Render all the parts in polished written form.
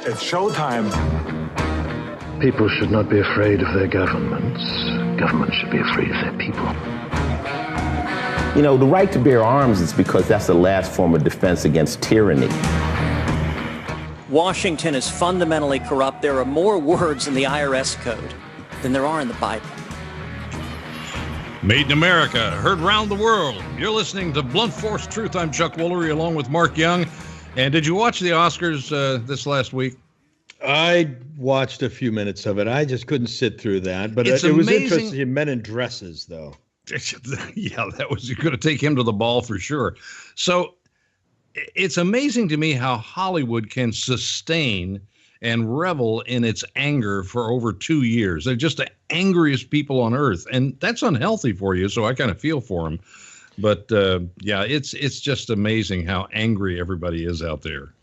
It's showtime. People should not be afraid of their governments. Governments should be afraid of their people. You know, the right to bear arms is because that's the last form of defense against tyranny. Washington is fundamentally corrupt. There are more words in the IRS code than there are in the Bible. Made in America, heard round the world. You're listening to Blunt Force Truth. I'm Chuck Woolery along with Mark Young. And did you watch the Oscars this last week? I watched a few minutes of it. I just couldn't sit through that. But It's it was amazing. interesting. Men in dresses, though. Yeah, that was, you're going to take him to the ball for sure. So it's amazing to me how Hollywood can sustain and revel in its anger for over 2 years. They're just the angriest people on earth, and that's unhealthy for you. So I kind of feel for them. But yeah, it's just amazing how angry everybody is out there.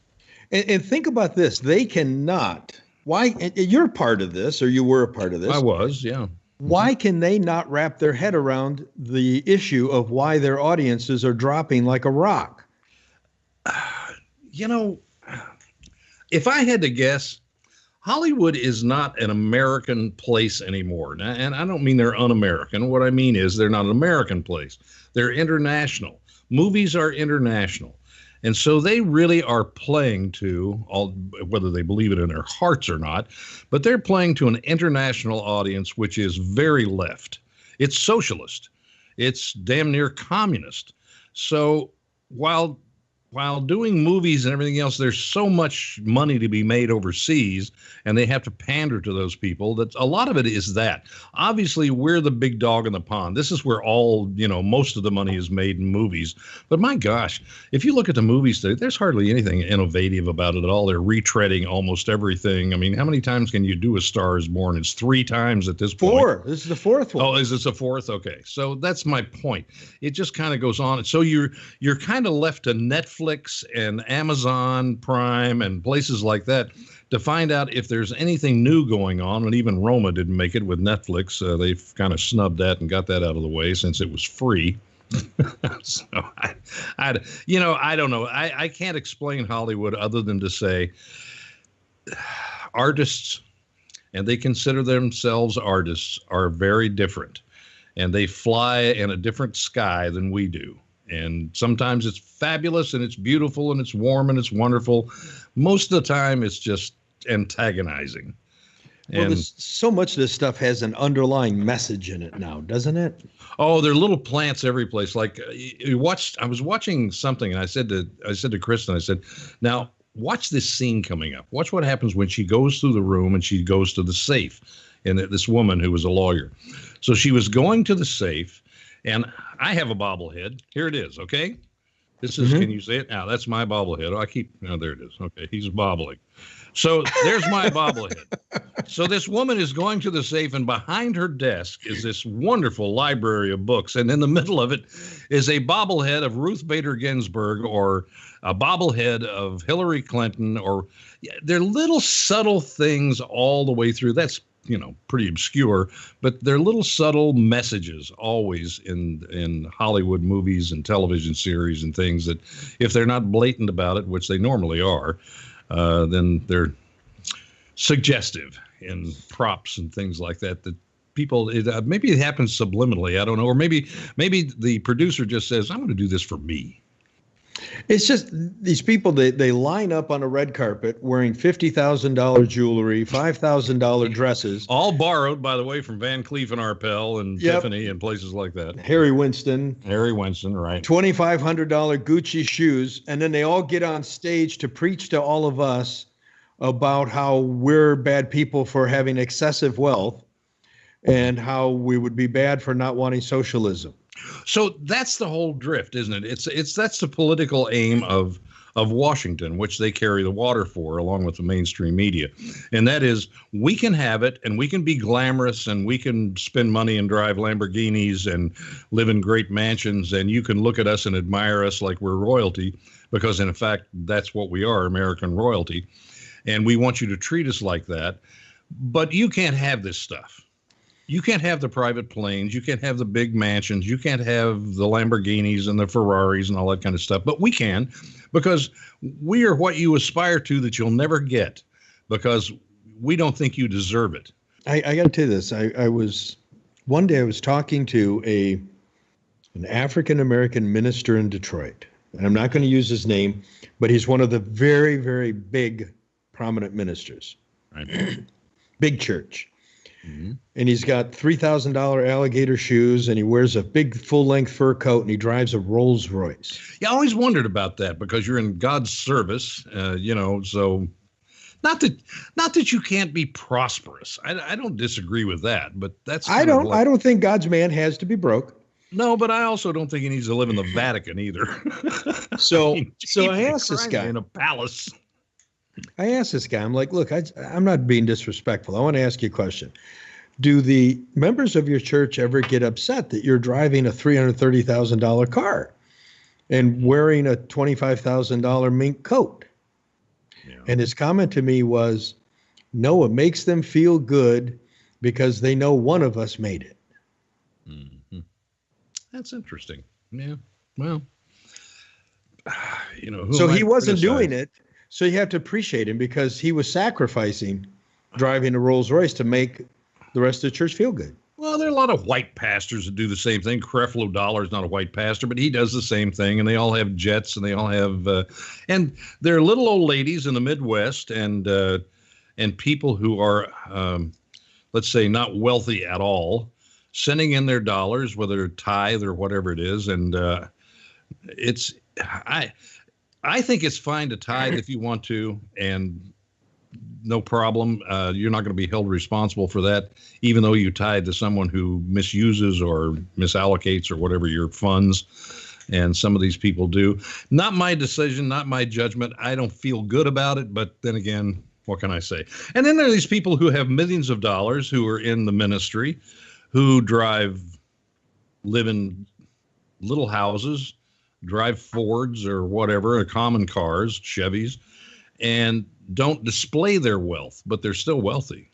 And think about this. They cannot. Why? You're part of this, or you were a part of this. I was, yeah. Why can they not wrap their head around the issue of why their audiences are dropping like a rock? You know, if I had to guess, Hollywood is not an American place anymore. And I don't mean they're un-American. What I mean is they're not an American place. They're international. Movies are international. And so they really are playing to, all, whether they believe it in their hearts or not, but they're playing to an international audience, which is very left. It's socialist. It's damn near communist. So while doing movies and everything else, there's so much money to be made overseas, and they have to pander to those people. That a lot of it is that. Obviously, we're the big dog in the pond. This is where all, most of the money is made in movies. But my gosh, if you look at the movies today, there's hardly anything innovative about it at all. They're retreading almost everything. I mean, how many times can you do A Star is Born? It's 3 times at this point. 4. This is the 4th one. Oh, is this a 4th? Okay. So that's my point. It just kind of goes on. So you're kind of left to Netflix and Amazon Prime and places like that to find out if there's anything new going on. And even Roma didn't make it with Netflix. They've kind of snubbed that and got that out of the way since it was free. So I don't know. I can't explain Hollywood other than to say artists, and they consider themselves artists, are very different, and they fly in a different sky than we do. And sometimes it's fabulous and it's beautiful and it's warm and it's wonderful. Most of the time it's just antagonizing. Well, so much of this stuff has an underlying message in it now, doesn't it? Oh, there are little plants every place. Like I was watching something, and I said to Kristen, I said, now watch this scene coming up. Watch what happens when she goes through the room and she goes to the safe. And this woman who was a lawyer. So she was going to the safe, and I have a bobblehead. Here it is, okay? This is, Can you see it? Now, that's my bobblehead. There it is. Okay, he's bobbling. So there's my bobblehead. So this woman is going to the safe, and behind her desk is this wonderful library of books. And in the middle of it is a bobblehead of Ruth Bader Ginsburg, or a bobblehead of Hillary Clinton, or they're little subtle things all the way through. That's pretty obscure, but they're little subtle messages always in Hollywood movies and television series and things that if they're not blatant about it, which they normally are, then they're suggestive in props and things like that, that people, maybe it happens subliminally. I don't know. Or maybe the producer just says, I'm going to do this for me. It's just these people, they line up on a red carpet wearing $50,000 jewelry, $5,000 dresses. All borrowed, by the way, from Van Cleef and Arpels and Tiffany and places like that. Harry Winston, right. $2,500 Gucci shoes. And then they all get on stage to preach to all of us about how we're bad people for having excessive wealth and how we would be bad for not wanting socialism. So that's the whole drift, isn't it? That's the political aim of Washington, which they carry the water for, along with the mainstream media. And that is, we can have it, and we can be glamorous, and we can spend money and drive Lamborghinis and live in great mansions, and you can look at us and admire us like we're royalty, because in fact, that's what we are, American royalty. And we want you to treat us like that. But you can't have this stuff. You can't have the private planes. You can't have the big mansions. You can't have the Lamborghinis and the Ferraris and all that kind of stuff. But we can, because we are what you aspire to that you'll never get. because we don't think you deserve it. I got to tell you this. One day I was talking to an African-American minister in Detroit, and I'm not going to use his name, but he's one of the very, very big, prominent ministers. Right. Big church. Mm-hmm. And he's got $3,000 alligator shoes, and he wears a big full-length fur coat, and he drives a Rolls Royce. Yeah, I always wondered about that because you're in God's service, so not that you can't be prosperous. I don't disagree with that, but that's I don't think God's man has to be broke. No, but I also don't think he needs to live in the Vatican either. So I asked this guy in a palace. I asked this guy, I'm like, look, I'm not being disrespectful. I want to ask you a question. Do the members of your church ever get upset that you're driving a $330,000 car and wearing a $25,000 mink coat? Yeah. And his comment to me was, no, it makes them feel good because they know one of us made it. Mm-hmm. That's interesting. Yeah. Well, so he wasn't doing it. So you have to appreciate him because he was sacrificing driving a Rolls Royce to make the rest of the church feel good. Well, there are a lot of white pastors that do the same thing. Creflo Dollar is not a white pastor, but he does the same thing. And they all have jets, and they all have, and they're little old ladies in the Midwest, and people who are, let's say, not wealthy at all, sending in their dollars, whether tithe or whatever it is, and I think it's fine to tithe if you want to, and no problem. You're not going to be held responsible for that, even though you tithe to someone who misuses or misallocates or whatever your funds. And some of these people do. Not my decision, not my judgment. I don't feel good about it, but then again, what can I say? And then there are these people who have millions of dollars who are in the ministry, who live in little houses, drive Fords or whatever, common cars, Chevys, and don't display their wealth, but they're still wealthy.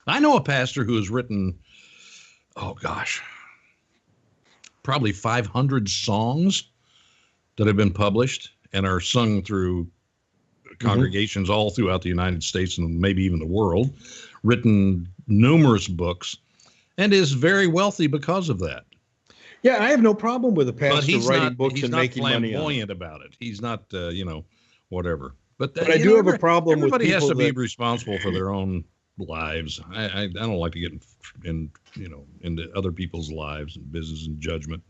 I know a pastor who has written, probably 500 songs that have been published and are sung through congregations all throughout the United States and maybe even the world, written numerous books, and is very wealthy because of that. Yeah, I have no problem with a pastor writing books and making money on it. He's not flamboyant about it. He's not, whatever. But I do have a problem with everybody has to be responsible for their own lives. I don't like to get into other people's lives and business and judgment.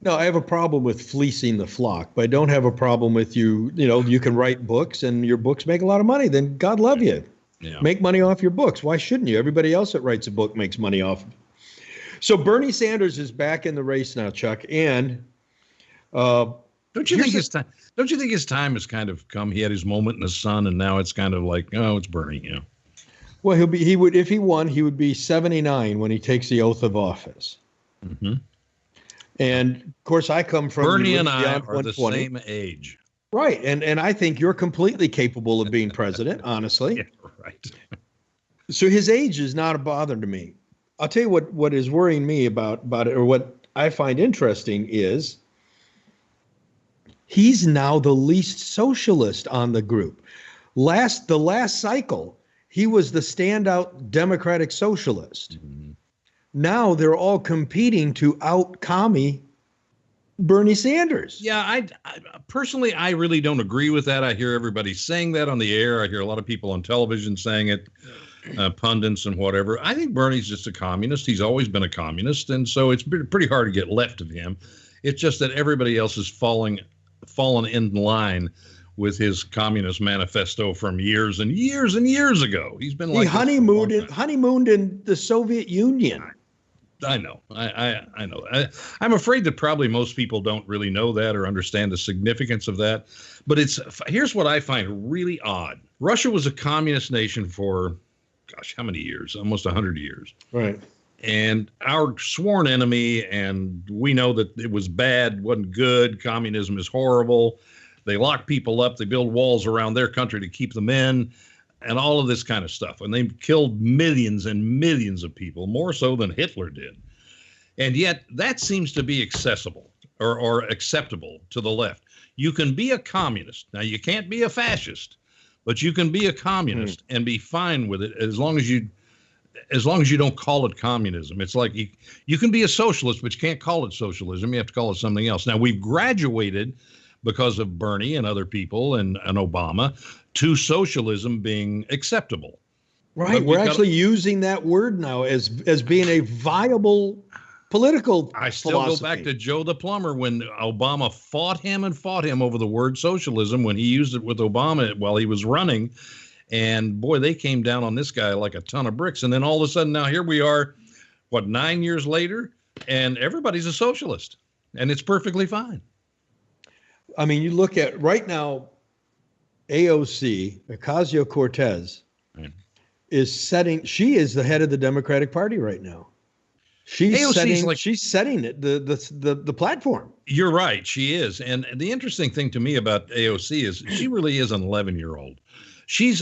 No, I have a problem with fleecing the flock, but I don't have a problem with you can write books and your books make a lot of money. Then God love you. Yeah. Make money off your books. Why shouldn't you? Everybody else that writes a book makes money off. So Bernie Sanders is back in the race now, Chuck, and don't you think his time has kind of come? He had his moment in the sun, and now it's kind of like, it's Bernie, yeah. Well, if he won, he would be 79 when he takes the oath of office. Mm-hmm. And of course, I come from Bernie and I are the same age, right? And I think you're completely capable of being president, honestly. Yeah, right. So his age is not a bother to me. I'll tell you what is worrying me about it, or what I find interesting is he's now the least socialist on the group. The last cycle, he was the standout Democratic socialist. Mm-hmm. Now they're all competing to out-commie Bernie Sanders. Yeah, I personally, I really don't agree with that. I hear everybody saying that on the air. I hear a lot of people on television saying it. Pundits and whatever. I think Bernie's just a communist. He's always been a communist, and so it's pretty hard to get left of him. It's just that everybody else is fallen in line with his communist manifesto from years and years and years ago. He's been like honeymooned in the Soviet Union. I know. I know. I'm afraid that probably most people don't really know that or understand the significance of that. But here's what I find really odd. Russia was a communist nation for how many years? Almost 100 years. Right. And our sworn enemy, and we know that it was bad, wasn't good. Communism is horrible. They lock people up. They build walls around their country to keep them in, and all of this kind of stuff. And they've killed millions and millions of people, more so than Hitler did. And yet that seems to be accessible or acceptable to the left. You can be a communist. Now, you can't be a fascist. but you can be a communist and be fine with it as long as you don't call it communism. It's like you can be a socialist, but you can't call it socialism. You have to call it something else. Now, we've graduated because of Bernie and other people and Obama to socialism being acceptable. Right. We're actually using that word now as being a viable political I still philosophy. go back to Joe the plumber when Obama fought him over the word socialism when he used it with Obama while he was running. And boy, they came down on this guy like a ton of bricks. And then all of a sudden now here we are, 9 years later, and everybody's a socialist. And it's perfectly fine. I mean, you look at right now, AOC, Ocasio-Cortez, she is the head of the Democratic Party right now. She's setting it, the platform. You're right. She is. And the interesting thing to me about AOC is she really is an 11-year-old.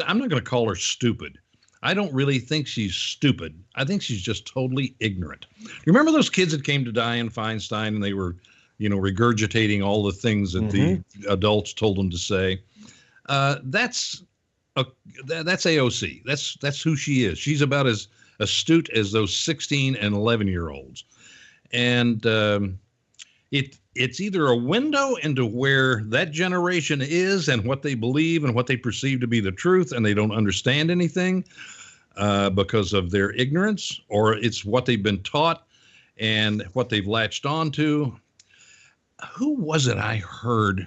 I'm not going to call her stupid. I don't really think she's stupid. I think she's just totally ignorant. You remember those kids that came to Dianne Feinstein and they were, regurgitating all the things that the adults told them to say? That's AOC. That's who she is. She's about as astute as those 16 and 11-year-olds. And it's either a window into where that generation is and what they believe and what they perceive to be the truth, and they don't understand anything because of their ignorance, or it's what they've been taught and what they've latched on to. Who was it I heard?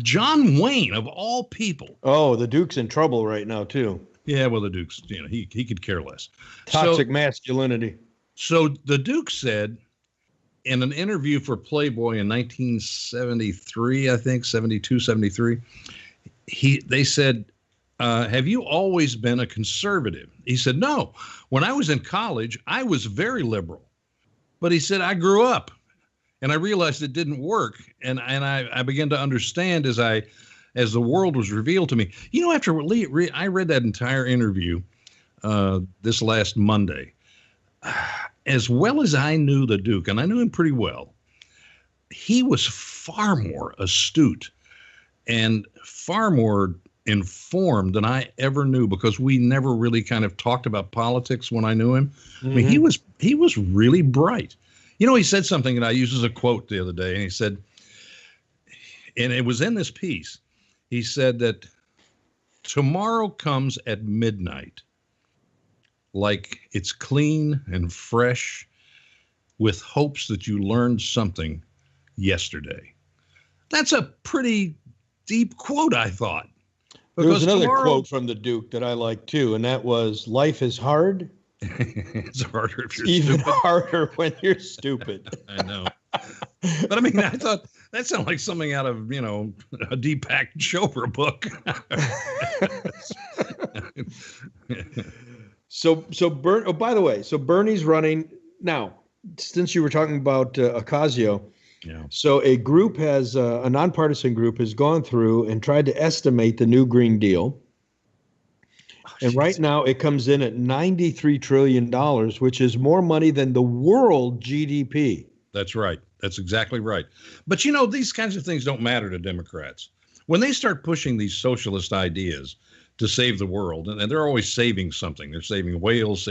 John Wayne, of all people. Oh, the Duke's in trouble right now, too. Yeah, well, the Duke's, he could care less. Toxic masculinity. So the Duke said in an interview for Playboy in 1973, I think, 72, 73, they said, have you always been a conservative? He said, no. When I was in college, I was very liberal. But he said, I grew up. And I realized it didn't work, and I began to understand as the world was revealed to me. After I read that entire interview this last Monday, as well as I knew the Duke, and I knew him pretty well, he was far more astute and far more informed than I ever knew, because we never really kind of talked about politics when I knew him. I mean, he was really bright. He said something that I used as a quote the other day, and he said, and it was in this piece, he said that tomorrow comes at midnight, like it's clean and fresh, with hopes that you learned something yesterday. That's a pretty deep quote, I thought. There was another quote from the Duke that I like too, and that was, life is hard. It's harder if you're even stupid. harder when you're stupid. I know. But I mean, I thought that sounded like something out of, a Deepak Chopra book. By the way, so Bernie's running now, since you were talking about Ocasio. Yeah. So a group a nonpartisan group has gone through and tried to estimate the new Green Deal. And right now it comes in at $93 trillion, which is more money than the world GDP. That's right. That's exactly right. But, these kinds of things don't matter to Democrats. When they start pushing these socialist ideas to save the world, and they're always saving something. They're saving whales,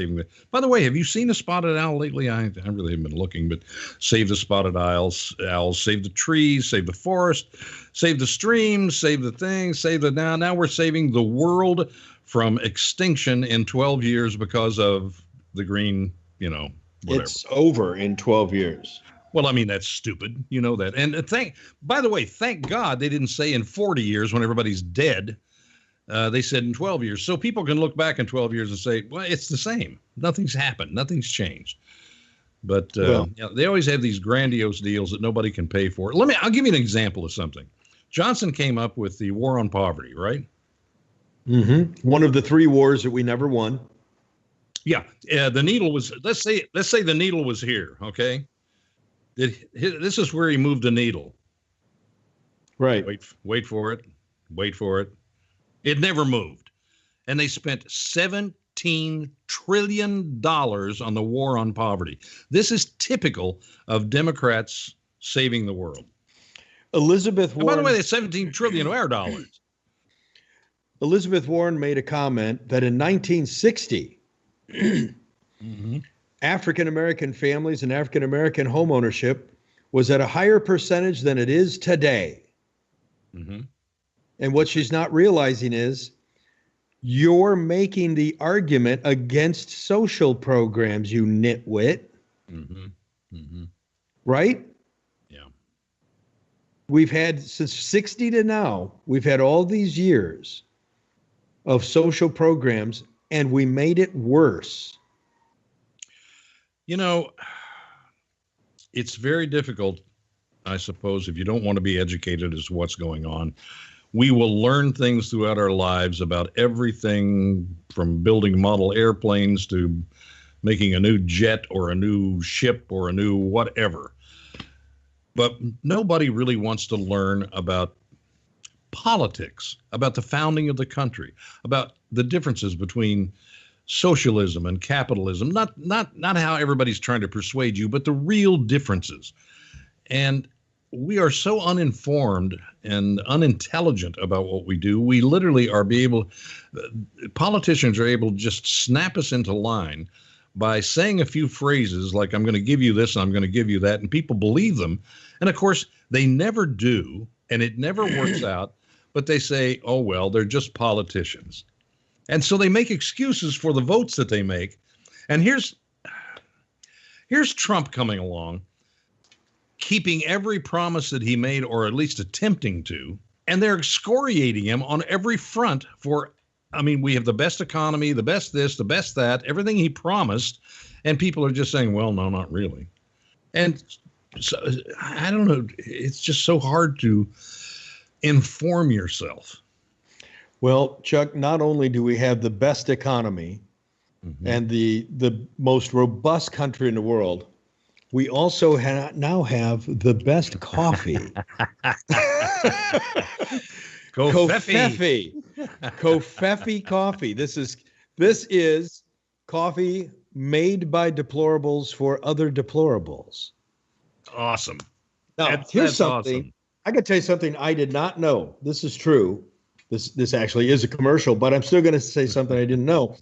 By the way, have you seen a spotted owl lately? I really haven't been looking, but save the spotted owls, save the trees, save the forest, save the streams, save the things, now we're saving the world from extinction in 12 years because of the green, whatever. It's over in 12 years. Well, I mean, that's stupid. You know that. And by the way, thank God they didn't say in 40 years when everybody's dead. They said in 12 years. So people can look back in 12 years and say, well, it's the same. Nothing's happened. Nothing's changed. But they always have these grandiose deals that nobody can pay for. I'll give you an example of something. Johnson came up with the war on poverty, right? Mm-hmm. One of the 3 wars that we never won. Yeah. The needle was, let's say the needle was here. Okay. This is where he moved the needle. Right. Wait for it. Wait for it. It never moved. And they spent $17 trillion on the war on poverty. This is typical of Democrats saving the world. Elizabeth Warren. And by the way, that's $17 trillion of our dollars. Elizabeth Warren made a comment that in 1960, African-American families and African-American home ownership was at a higher percentage than it is today. And what she's not realizing is you're making the argument against social programs, you nitwit. Right? Yeah. We've had, since 60 to now, we've had all these years of social programs, and we made it worse. You know, it's very difficult, I suppose, if you don't want to be educated as to what's going on. We will learn things throughout our lives about everything from building model airplanes to making a new jet or a new ship or a new whatever. But nobody really wants to learn about politics, about the founding of the country, about the differences between socialism and capitalism, not how everybody's trying to persuade you, but the real differences. And we are so uninformed and unintelligent about what we do. We literally politicians are able to just snap us into line by saying a few phrases like, I'm going to give you this and I'm going to give you that, and people believe them. And of course, they never do, and it never works out, but they say, oh, well, they're just politicians. And so they make excuses for the votes that they make. And here's Trump coming along, keeping every promise that he made, or at least attempting to, and they're excoriating him on every front for, I mean, we have the best economy, the best this, the best that, everything he promised, and people are just saying, well, no, not really. And so, I don't know, it's just so hard to inform yourself. Well, Chuck, not only do we have the best economy and the most robust country in the world, we also now have the best coffee. Covfefe. Covfefe coffee. This is coffee made by deplorables for other deplorables. Awesome. Now, here's something. Awesome. I got to tell you something I did not know. This is true. This actually is a commercial, but I'm still going to say something I didn't know.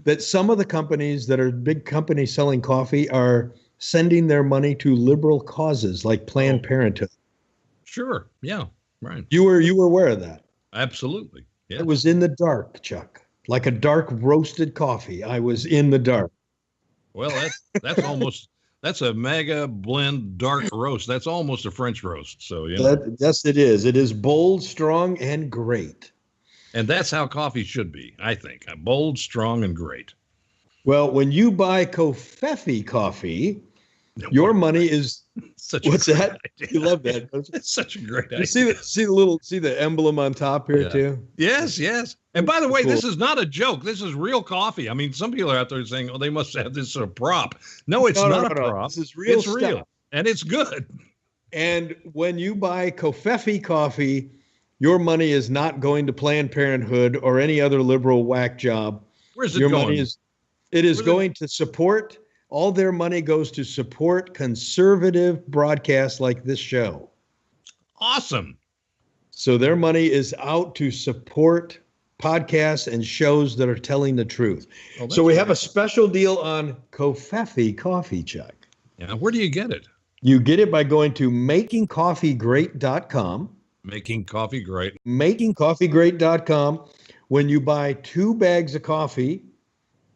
That some of the companies that are big companies selling coffee are sending their money to liberal causes like Planned Parenthood. Sure. Yeah. Right. You were aware of that? Absolutely. Yeah. It was in the dark, Chuck. Like a dark roasted coffee. I was in the dark. Well, that's a mega blend dark roast. That's almost a French roast. So yes, it is. It is bold, strong, and great. And that's how coffee should be, I think. Bold, strong, and great. Well, when you buy Covfefe coffee, your money is what's that? Idea. You love that. It's such a great idea. You see the emblem on top here too? Yes. And by the way, This is not a joke. This is real coffee. I mean, some people are out there saying, "Oh, they must have this as a prop." No, it's not a prop. This is real. It's real, and it's good. And when you buy Covfefe coffee, your money is not going to Planned Parenthood or any other liberal whack job. Where's it going? It is going to support. All their money goes to support conservative broadcasts like this show. Awesome. So their money is out to support podcasts and shows that are telling the truth. Oh, so we have a special deal on Covfefe coffee, Chuck. Yeah. Where do you get it? You get it by going to makingcoffeegreat.com. Making Coffee Great. Makingcoffeegreat.com. When you buy 2 bags of coffee,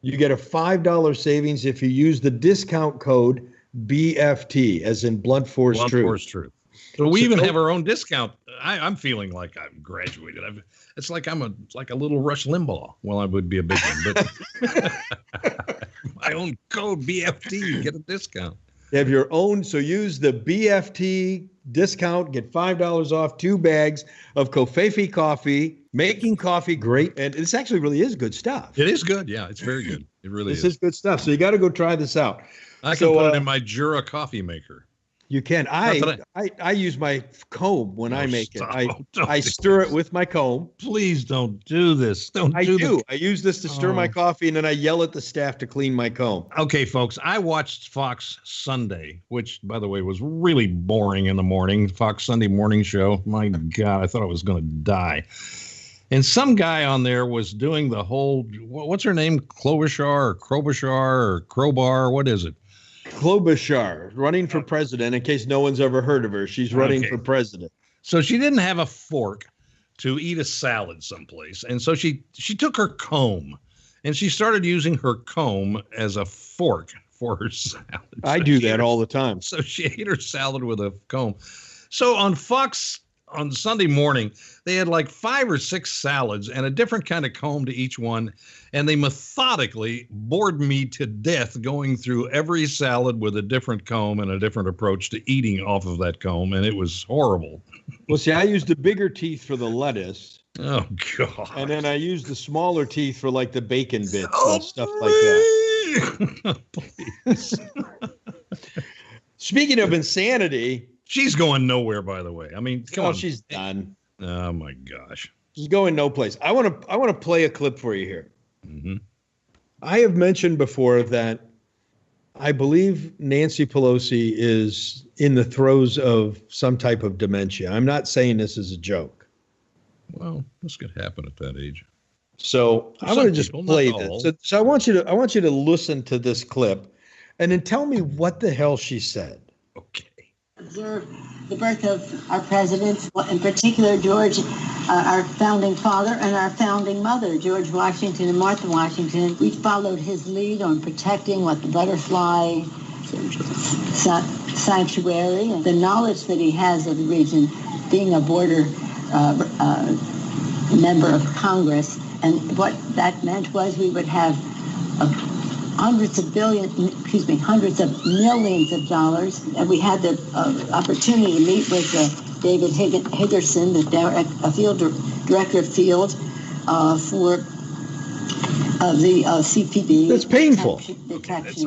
you get a $5 savings if you use the discount code BFT, as in Blunt Force Truth. Blunt Force Truth. So we even have our own discount. I'm feeling like I've graduated. It's like I'm like a little Rush Limbaugh. Well, I would be a big one, but my own code BFT, you get a discount. You have your own, so use the BFT discount, get $5 off 2 bags of Covfefe coffee, making coffee great. And this actually really is good stuff. It is good. Yeah, it's very good. It really is. This is good stuff. So you got to go try this out. I can put it in my Jura coffee maker. You can. I use my comb when I make it. I stir it with my comb. Please don't do this. I use this to stir my coffee, and then I yell at the staff to clean my comb. Okay, folks, I watched Fox Sunday, which, by the way, was really boring in the morning. Fox Sunday morning show. My God, I thought I was going to die. And some guy on there was doing the whole, what's her name? Klobuchar or Crowbar? What is it? Klobuchar, running for president, in case no one's ever heard of her. She's running for president. So she didn't have a fork to eat a salad someplace. And so she took her comb and she started using her comb as a fork for her salad. I do that all the time. So she ate her salad with a comb. So on Fox on Sunday morning, they had like 5 or 6 salads and a different kind of comb to each one. And they methodically bored me to death going through every salad with a different comb and a different approach to eating off of that comb. And it was horrible. Well, see, I used the bigger teeth for the lettuce. Oh, God. And then I used the smaller teeth for like the bacon bits and stuff like that. Please. Speaking of insanity. She's going nowhere, by the way. I mean, come on. She's done. Oh, my gosh. She's going no place. I want to play a clip for you here. Mm-hmm. I have mentioned before that I believe Nancy Pelosi is in the throes of some type of dementia. I'm not saying this is a joke. Well, this could happen at that age. So I want to just play this. So I want you to listen to this clip, and then tell me what the hell she said. Okay. Observe the birth of our presidents, in particular George, our founding father, and our founding mother, George Washington and Martha Washington. We followed his lead on protecting what the butterfly sanctuary, and the knowledge that he has of the region, being a border member of Congress. And what that meant was we would have hundreds of millions of dollars. And we had the opportunity to meet with David Higgerson, the director of field for the CPD. That's painful. Okay, that's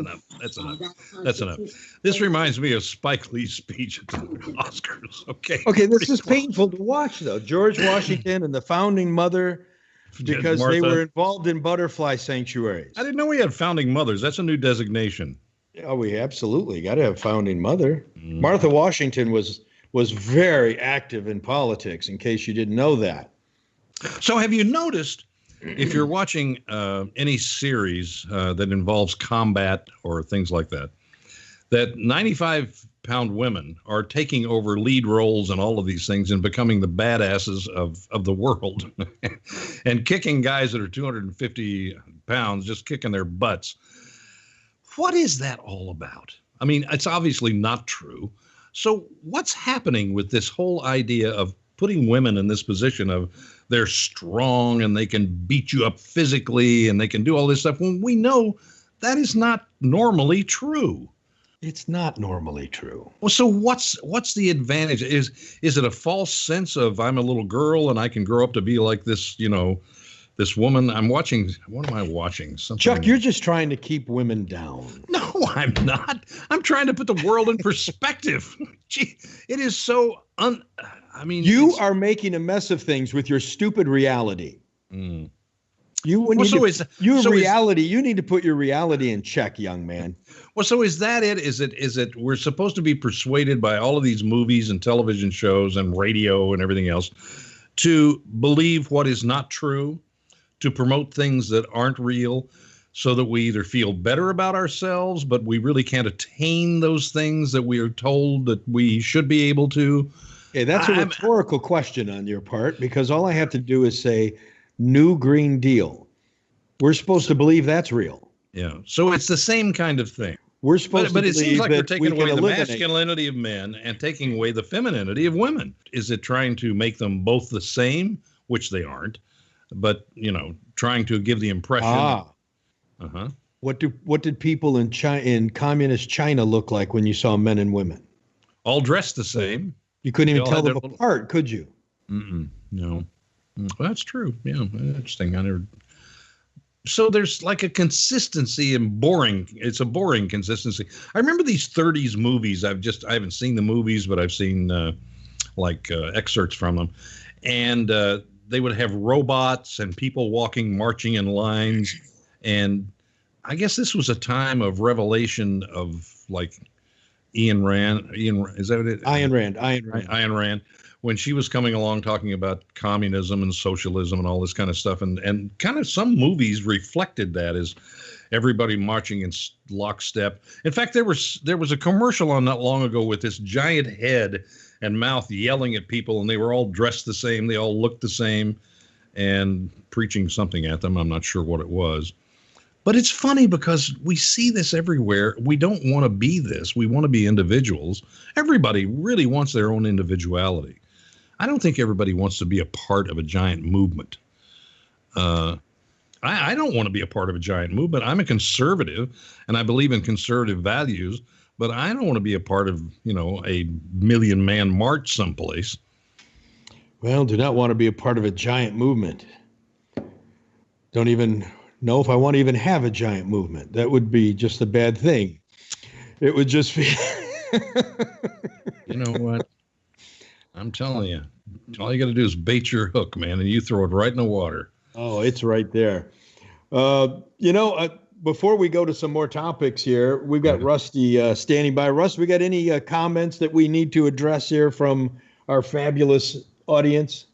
enough. This reminds me of Spike Lee's speech at the Oscars. Okay, this is painful to watch, though. George Washington and the founding mother, because they were involved in butterfly sanctuaries. I didn't know we had founding mothers. That's a new designation. Oh, we absolutely got to have founding mother. Martha Washington was very active in politics, in case you didn't know that. So have you noticed, if you're watching any series that involves combat or things like that, that 95-pound women are taking over lead roles in all of these things and becoming the badasses of the world and kicking guys that are 250 pounds, just kicking their butts. What is that all about? I mean, it's obviously not true. So what's happening with this whole idea of putting women in this position of they're strong and they can beat you up physically and they can do all this stuff when we know that is not normally true? It's not normally true. Well, so what's the advantage? Is it a false sense of I'm a little girl and I can grow up to be like this, this woman? I'm watching. What am I watching? Something. Chuck, you're just trying to keep women down. No, I'm not. I'm trying to put the world in perspective. Gee, it is so you are making a mess of things with your stupid reality. Mm. You need to put your reality in check, young man. Well, so is that it? Is it we're supposed to be persuaded by all of these movies and television shows and radio and everything else to believe what is not true, to promote things that aren't real, so that we either feel better about ourselves, but we really can't attain those things that we are told that we should be able to? Okay, that's a rhetorical question on your part, because all I have to do is say New Green Deal. We're supposed to believe that's real. Yeah. So it's the same kind of thing. We're supposed to believe it seems like we're that taking away the masculinity of men and taking away the femininity of women. Is it trying to make them both the same, which they aren't, but trying to give the impression? What did people in communist China look like when you saw men and women? All dressed the same. You couldn't even tell them apart, could you? No. Well, that's true. Yeah, interesting. So there's like a consistency and boring. It's a boring consistency. I remember these 30s movies. I haven't seen the movies, but I've seen excerpts from them. And they would have robots and people marching in lines. And I guess this was a time of revelation of like Ayn Rand. Is that what it is? Ayn Rand. Ayn Rand, when she was coming along talking about communism and socialism and all this kind of stuff, and kind of some movies reflected that as everybody marching in lockstep. In fact, there was a commercial on not long ago with this giant head and mouth yelling at people, and they were all dressed the same, they all looked the same, and preaching something at them. I'm not sure what it was. But it's funny because we see this everywhere. We don't want to be this. We want to be individuals. Everybody really wants their own individuality. I don't think everybody wants to be a part of a giant movement. I don't want to be a part of a giant movement. I'm a conservative, and I believe in conservative values, but I don't want to be a part of, a million-man march someplace. Well, do not want to be a part of a giant movement. Don't even know if I want to even have a giant movement. That would be just a bad thing. It would just be... You know what? I'm telling you, all you got to do is bait your hook, man, and you throw it right in the water. Oh, it's right there. Before we go to some more topics here, we've got Rusty standing by. Russ, we got any comments that we need to address here from our fabulous audience?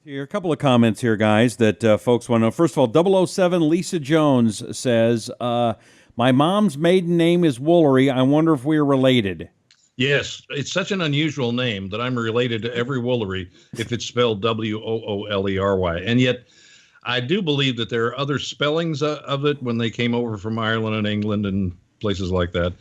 Here, a couple of comments here, guys, that folks want to know. First of all, 007 Lisa Jones says, my mom's maiden name is Woolery. I wonder if we're related. Yes, it's such an unusual name that I'm related to every Woolery if it's spelled Woolery. And yet, I do believe that there are other spellings of it when they came over from Ireland and England and places like that.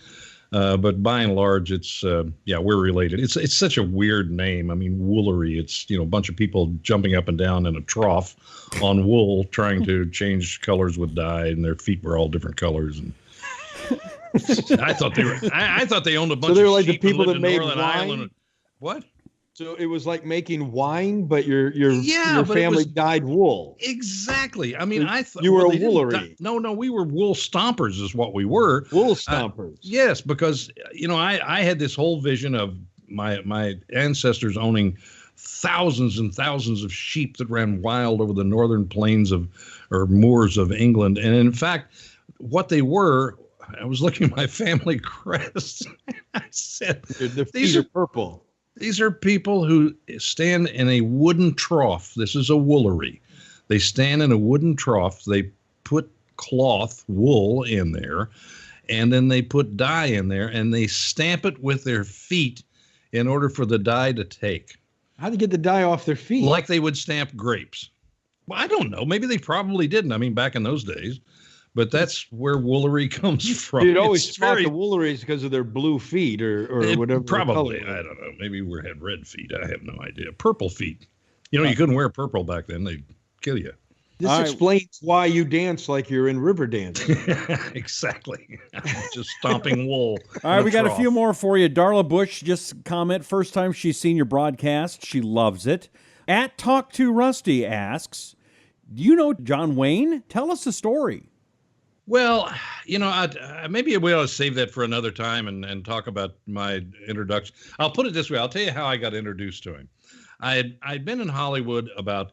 But by and large, it's we're related. It's such a weird name. I mean, Woolery. It's a bunch of people jumping up and down in a trough on wool, trying to change colors with dye, and their feet were all different colors. And I thought they owned a bunch. So they were of like sheep the people and that lived in made Northern wine. Ireland. What? So it was like making wine, but your but family dyed wool. Exactly. I mean, I thought you were a they didn't Woolery. No, we were wool stompers is what we were. Wool stompers. Yes, because I had this whole vision of my ancestors owning thousands and thousands of sheep that ran wild over the northern plains or moors of England. And in fact, what they were, I was looking at my family crest. I said, the feet are purple. These are people who stand in a wooden trough. This is a Woolery. They stand in a wooden trough. They put cloth, wool in there, and then they put dye in there, and they stamp it with their feet in order for the dye to take. How'd they get the dye off their feet? Like they would stamp grapes. Well, I don't know. Maybe they probably didn't. I mean, back in those days. But that's where Woolery comes from. You'd always spot the Wooleries because of their blue feet or whatever. Probably. I don't know. Maybe we had red feet. I have no idea. Purple feet. You couldn't wear purple back then. They'd kill you. This explains why you dance like you're in river dancing. Exactly. Just stomping wool. All right, we got a few more for you. Darla Bush just comment. First time she's seen your broadcast. She loves it. At Talk to Rusty asks, do you know John Wayne? Tell us the story. Well, maybe we ought to save that for another time and talk about my introduction. I'll put it this way. I'll tell you how I got introduced to him. I'd been in Hollywood about,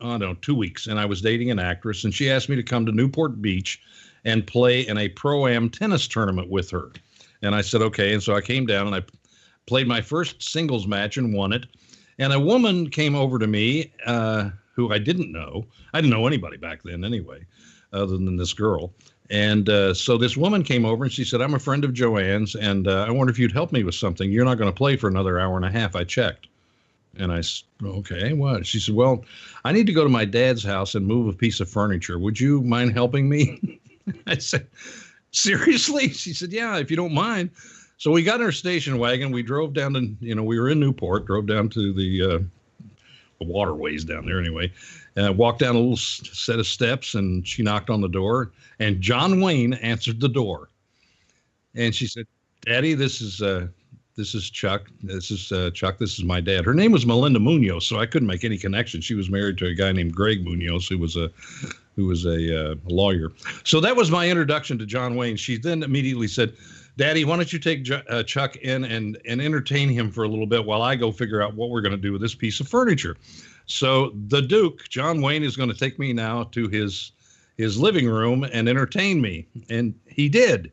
2 weeks, and I was dating an actress, and she asked me to come to Newport Beach and play in a Pro-Am tennis tournament with her. And I said, okay. And so I came down and I played my first singles match and won it. And a woman came over to me who I didn't know. I didn't know anybody back then anyway, other than this girl. And so this woman came over and she said, I'm a friend of Joanne's, and I wonder if you'd help me with something. You're not going to play for another hour and a half. I checked. And I said, okay, what? She said, well, I need to go to my dad's house and move a piece of furniture. Would you mind helping me? I said, seriously? She said, yeah, if you don't mind. So we got in our station wagon. We drove down to, we were in Newport, drove down to the waterways down there anyway. Walked down a little set of steps, and she knocked on the door, and John Wayne answered the door. And she said, Daddy, this is Chuck. This is Chuck. This is my dad. Her name was Melinda Munoz, so I couldn't make any connection. She was married to a guy named Greg Munoz, who was a lawyer. So that was my introduction to John Wayne. She then immediately said, Daddy, why don't you take Chuck in and entertain him for a little bit while I go figure out what we're going to do with this piece of furniture. So the Duke, John Wayne, is going to take me now to his living room and entertain me. And he did.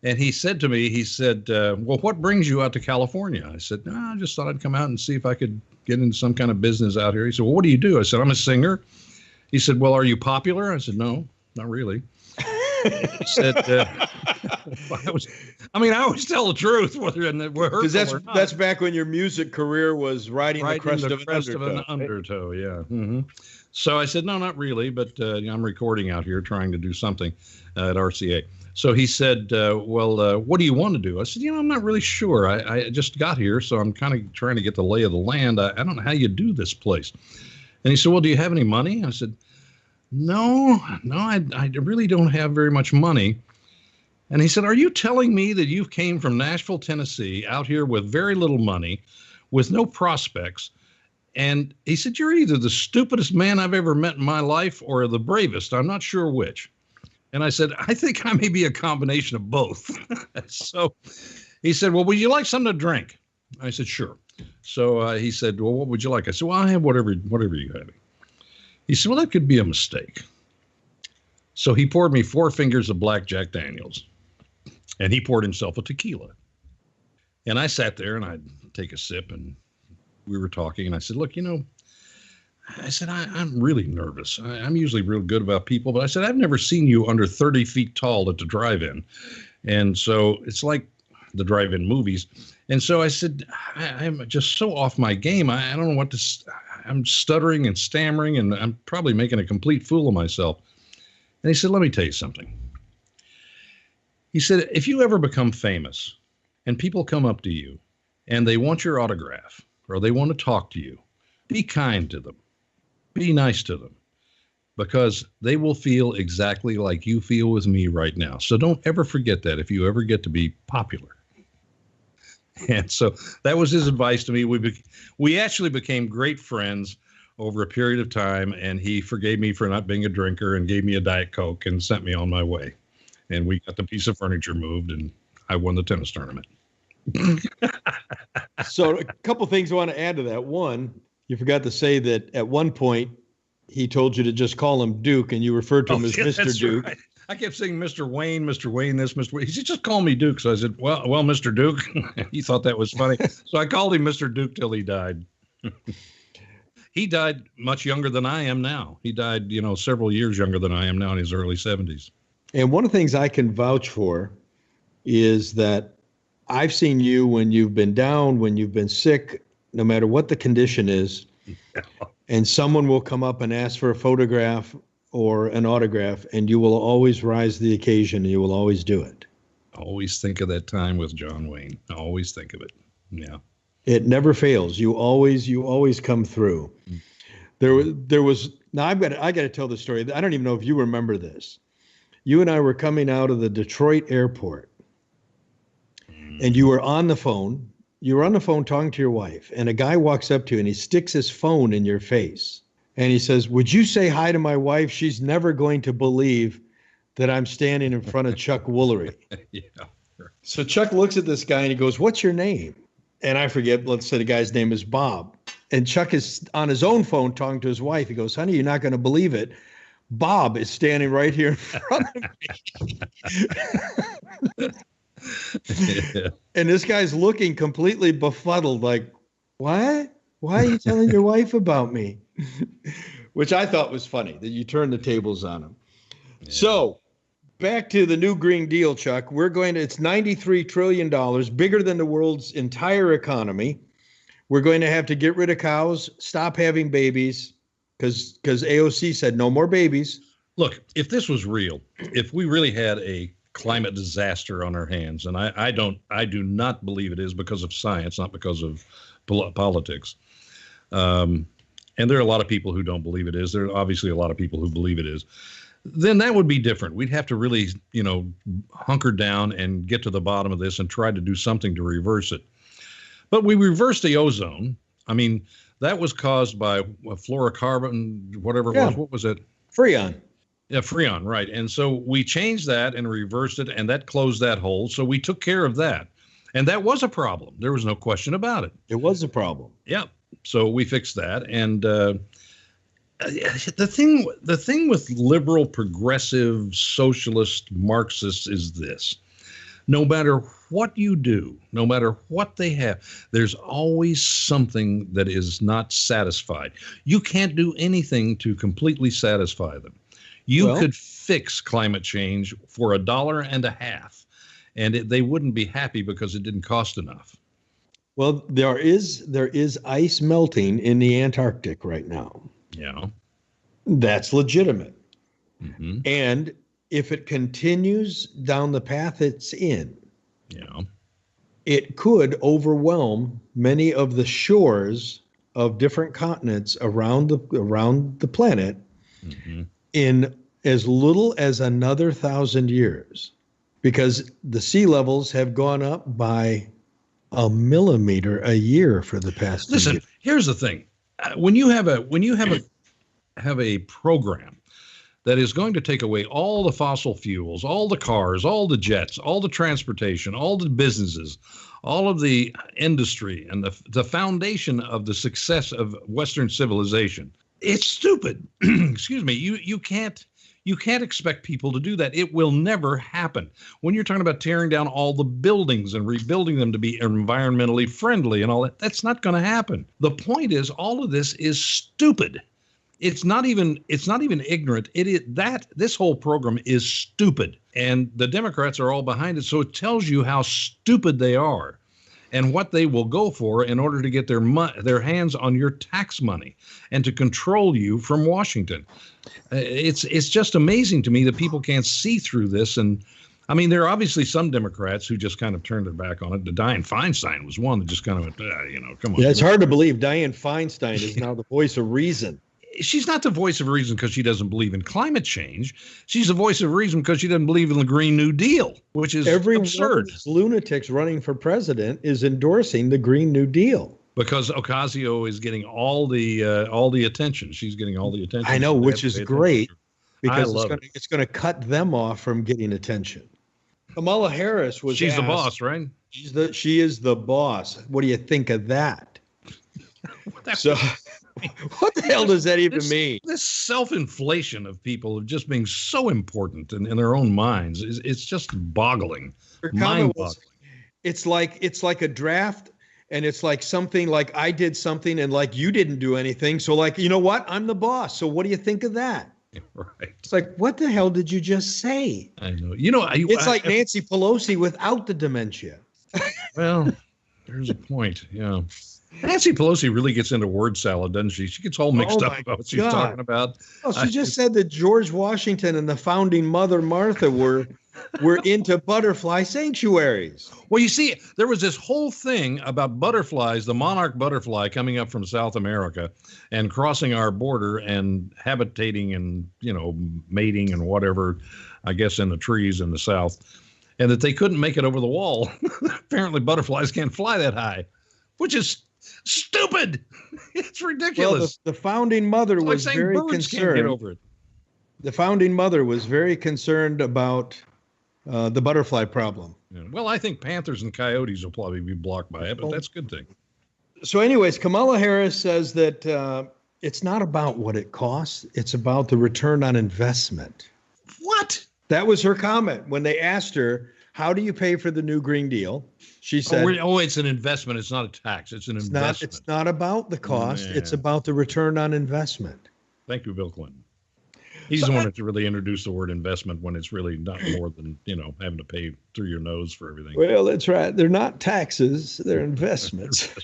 And he said to me, well, what brings you out to California? I said, no, I just thought I'd come out and see if I could get into some kind of business out here. He said, well, what do you do? I said, I'm a singer. He said, well, are you popular? I said, no, not really. He said, I always tell the truth, whether we're hurtful because or not. that's back when your music career was riding the crest of an undertow. Yeah. Mm-hmm. So I said, no, not really, but I'm recording out here, trying to do something at RCA. So he said, what do you want to do? I said, I'm not really sure. I just got here, so I'm kind of trying to get the lay of the land. I don't know how you do this place. And he said, well, do you have any money? I said, no, I really don't have very much money. And he said, are you telling me that you came from Nashville, Tennessee, out here with very little money, with no prospects? And he said, you're either the stupidest man I've ever met in my life or the bravest. I'm not sure which. And I said, I think I may be a combination of both. So he said, well, would you like something to drink? I said, sure. So he said, well, what would you like? I said, well, I have whatever you have. He said, well, that could be a mistake. So he poured me 4 fingers of Black Jack Daniels, and he poured himself a tequila. And I sat there and I'd take a sip, and we were talking, and I said, look, I said, I'm really nervous. I'm usually real good about people, but I said, I've never seen you under 30 feet tall at the drive-in. And so it's like the drive-in movies. And so I said, I'm just so off my game. I don't know what to, I'm stuttering and stammering, and I'm probably making a complete fool of myself. And he said, let me tell you something. He said, if you ever become famous and people come up to you and they want your autograph or they want to talk to you, be kind to them. Be nice to them, because they will feel exactly like you feel with me right now. So don't ever forget that if you ever get to be popular. And so that was his advice to me. We actually became great friends over a period of time, and he forgave me for not being a drinker and gave me a Diet Coke and sent me on my way. And we got the piece of furniture moved, and I won the tennis tournament. So a couple things I want to add to that. One, you forgot to say that at one point he told you to just call him Duke, and you referred to him as Mr. Duke. Right. I kept saying Mr. Wayne, this, Mr. Wayne. He said, just call me Duke. So I said, well, Mr. Duke. He thought that was funny. So I called him Mr. Duke till he died. He died much younger than I am now. He died, several years younger than I am now, in his early 70s. And one of the things I can vouch for is that I've seen you when you've been down, when you've been sick, no matter what the condition is, and someone will come up and ask for a photograph or an autograph, and you will always rise to the occasion, and you will always do it. Always think of that time with John Wayne. Always think of it. Yeah. It never fails. You always come through. There was now I got to tell the story. I don't even know if you remember this. You and I were coming out of the Detroit airport, and you were on the phone. You were on the phone talking to your wife, and a guy walks up to you and he sticks his phone in your face. And he says, would you say hi to my wife? She's never going to believe that I'm standing in front of Chuck Woolery. Yeah. So Chuck looks at this guy and he goes, what's your name? And I forget, let's say the guy's name is Bob. And Chuck is on his own phone talking to his wife. He goes, honey, you're not going to believe it. Bob is standing right here in front of me. Yeah. And this guy's looking completely befuddled, like, what? Why are you telling your wife about me? Which I thought was funny, that you turned the tables on him. Yeah. So back to the new Green Deal, Chuck. It's $93 trillion, bigger than the world's entire economy. We're going to have to get rid of cows, stop having babies, because AOC said no more babies. Look, if this was real, if we really had a climate disaster on our hands, and I do not believe it is because of science, not because of politics. And there are a lot of people who don't believe it is. There are obviously a lot of people who believe it is. Then that would be different. We'd have to really, hunker down and get to the bottom of this and try to do something to reverse it. But we reversed the ozone. I mean, that was caused by fluorocarbon, whatever it was. What was it? Freon. Yeah, Freon, right. And so we changed that and reversed it, and that closed that hole. So we took care of that. And that was a problem. There was no question about it. It was a problem. Yeah. So we fixed that. And the thing with liberal, progressive, socialist, Marxists is this. No matter what you do, no matter what they have, there's always something that is not satisfied. You can't do anything to completely satisfy them. You could fix climate change for $1.50, and they wouldn't be happy because it didn't cost enough. Well, there is ice melting in the Antarctic right now. Yeah. That's legitimate. Mm-hmm. And if it continues down the path it's in, Yeah. it could overwhelm many of the shores of different continents around the planet Mm-hmm. in as little as another 1,000 years, because the sea levels have gone up by a millimeter a year for the past 2 Listen, years. here's the thing. When you have a program that is going to take away all the fossil fuels, all the cars, all the jets, all the transportation, all the businesses, all of the industry, and the foundation of the success of Western civilization, it's stupid. Excuse me. You can't expect people to do that. It will never happen. When you're talking about tearing down all the buildings and rebuilding them to be environmentally friendly and all that, that's not going to happen. The point is, all of this is stupid. It's not even ignorant. This whole program is stupid, and the Democrats are all behind it. So it tells you how stupid they are, and what they will go for in order to get their hands on your tax money and to control you from Washington. It's just amazing to me that people can't see through this. And I mean, there are obviously some Democrats who just kind of turned their back on it. Dianne Feinstein was one that just kind of went, come on. Yeah, it's hard to believe Dianne Feinstein is now the voice of reason. She's not the voice of reason because she doesn't believe in climate change. She's the voice of reason because she doesn't believe in the Green New Deal, which is Every absurd. one of these lunatics running for president is endorsing the Green New Deal. Because Ocasio is getting all the attention. She's getting all the attention. I know, which is great, because I it's going to cut them off from getting attention. Kamala Harris was She's asked, the boss, right? She is the boss. What do you think of that? So what the hell does that even mean? This self-inflation of people of just being so important in their own minds it's just boggling. Mind-boggling. It's like a draft, and it's like something like I did something and like you didn't do anything. So like, you know what? I'm the boss. So what do you think of that? Right. It's like, what the hell did you just say? I know. It's like Nancy Pelosi without the dementia. Well, there's a point. Yeah. Nancy Pelosi really gets into word salad, doesn't she? She gets all mixed up about what she's talking about. Well, she just said that George Washington and the founding mother Martha were into butterfly sanctuaries. Well, you see, there was this whole thing about butterflies, the monarch butterfly coming up from South America and crossing our border and habitating and, mating and whatever, I guess, in the trees in the South, and that they couldn't make it over the wall. Apparently, butterflies can't fly that high, which is stupid. It's ridiculous. Well, the founding mother was very concerned. Can't get over it. The founding mother was very concerned about the butterfly problem. Yeah. Well, I think panthers and coyotes will probably be blocked by it, but that's a good thing. So anyways, Kamala Harris says that it's not about what it costs. It's about the return on investment. What? That was her comment when they asked her, how do you pay for the new Green Deal? She said, it's an investment. It's not a tax. It's an investment. It's not about the cost. It's about the return on investment. Thank you, Bill Clinton. He's the one that really introduced the word investment when it's really not more than, having to pay through your nose for everything. Well, that's right. They're not taxes. They're investments.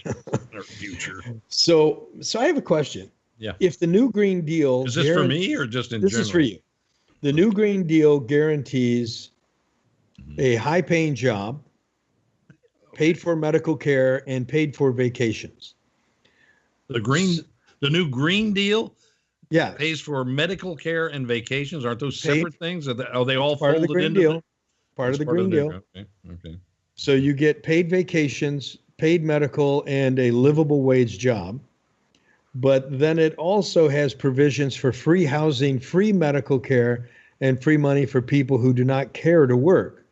Our future. So I have a question. Yeah. If the new Green Deal... Is this for me or just in general? This is for you. The new Green Deal guarantees a high-paying job, paid for medical care, and paid for vacations. The new Green Deal pays for medical care and vacations. Aren't those separate things? Are they all part of the Green Deal? Part of the Green Deal. Okay. So you get paid vacations, paid medical, and a livable wage job. But then it also has provisions for free housing, free medical care, and free money for people who do not care to work.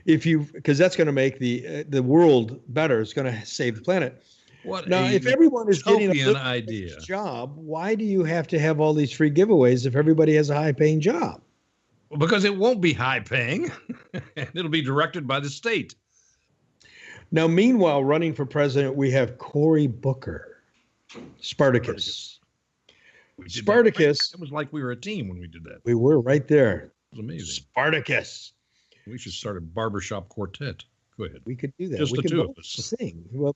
Because that's going to make the world better. It's going to save the planet. If everyone is getting a job, why do you have to have all these free giveaways if everybody has a high-paying job? Because it won't be high paying. And it'll be directed by the state. Now, meanwhile, running for president, we have Cory Booker, Spartacus. Spartacus. It was like we were a team when we did that. We were right there. It was amazing. Spartacus. We should start a barbershop quartet. Go ahead. We could do that. Just we the could two both of us. sing. We'll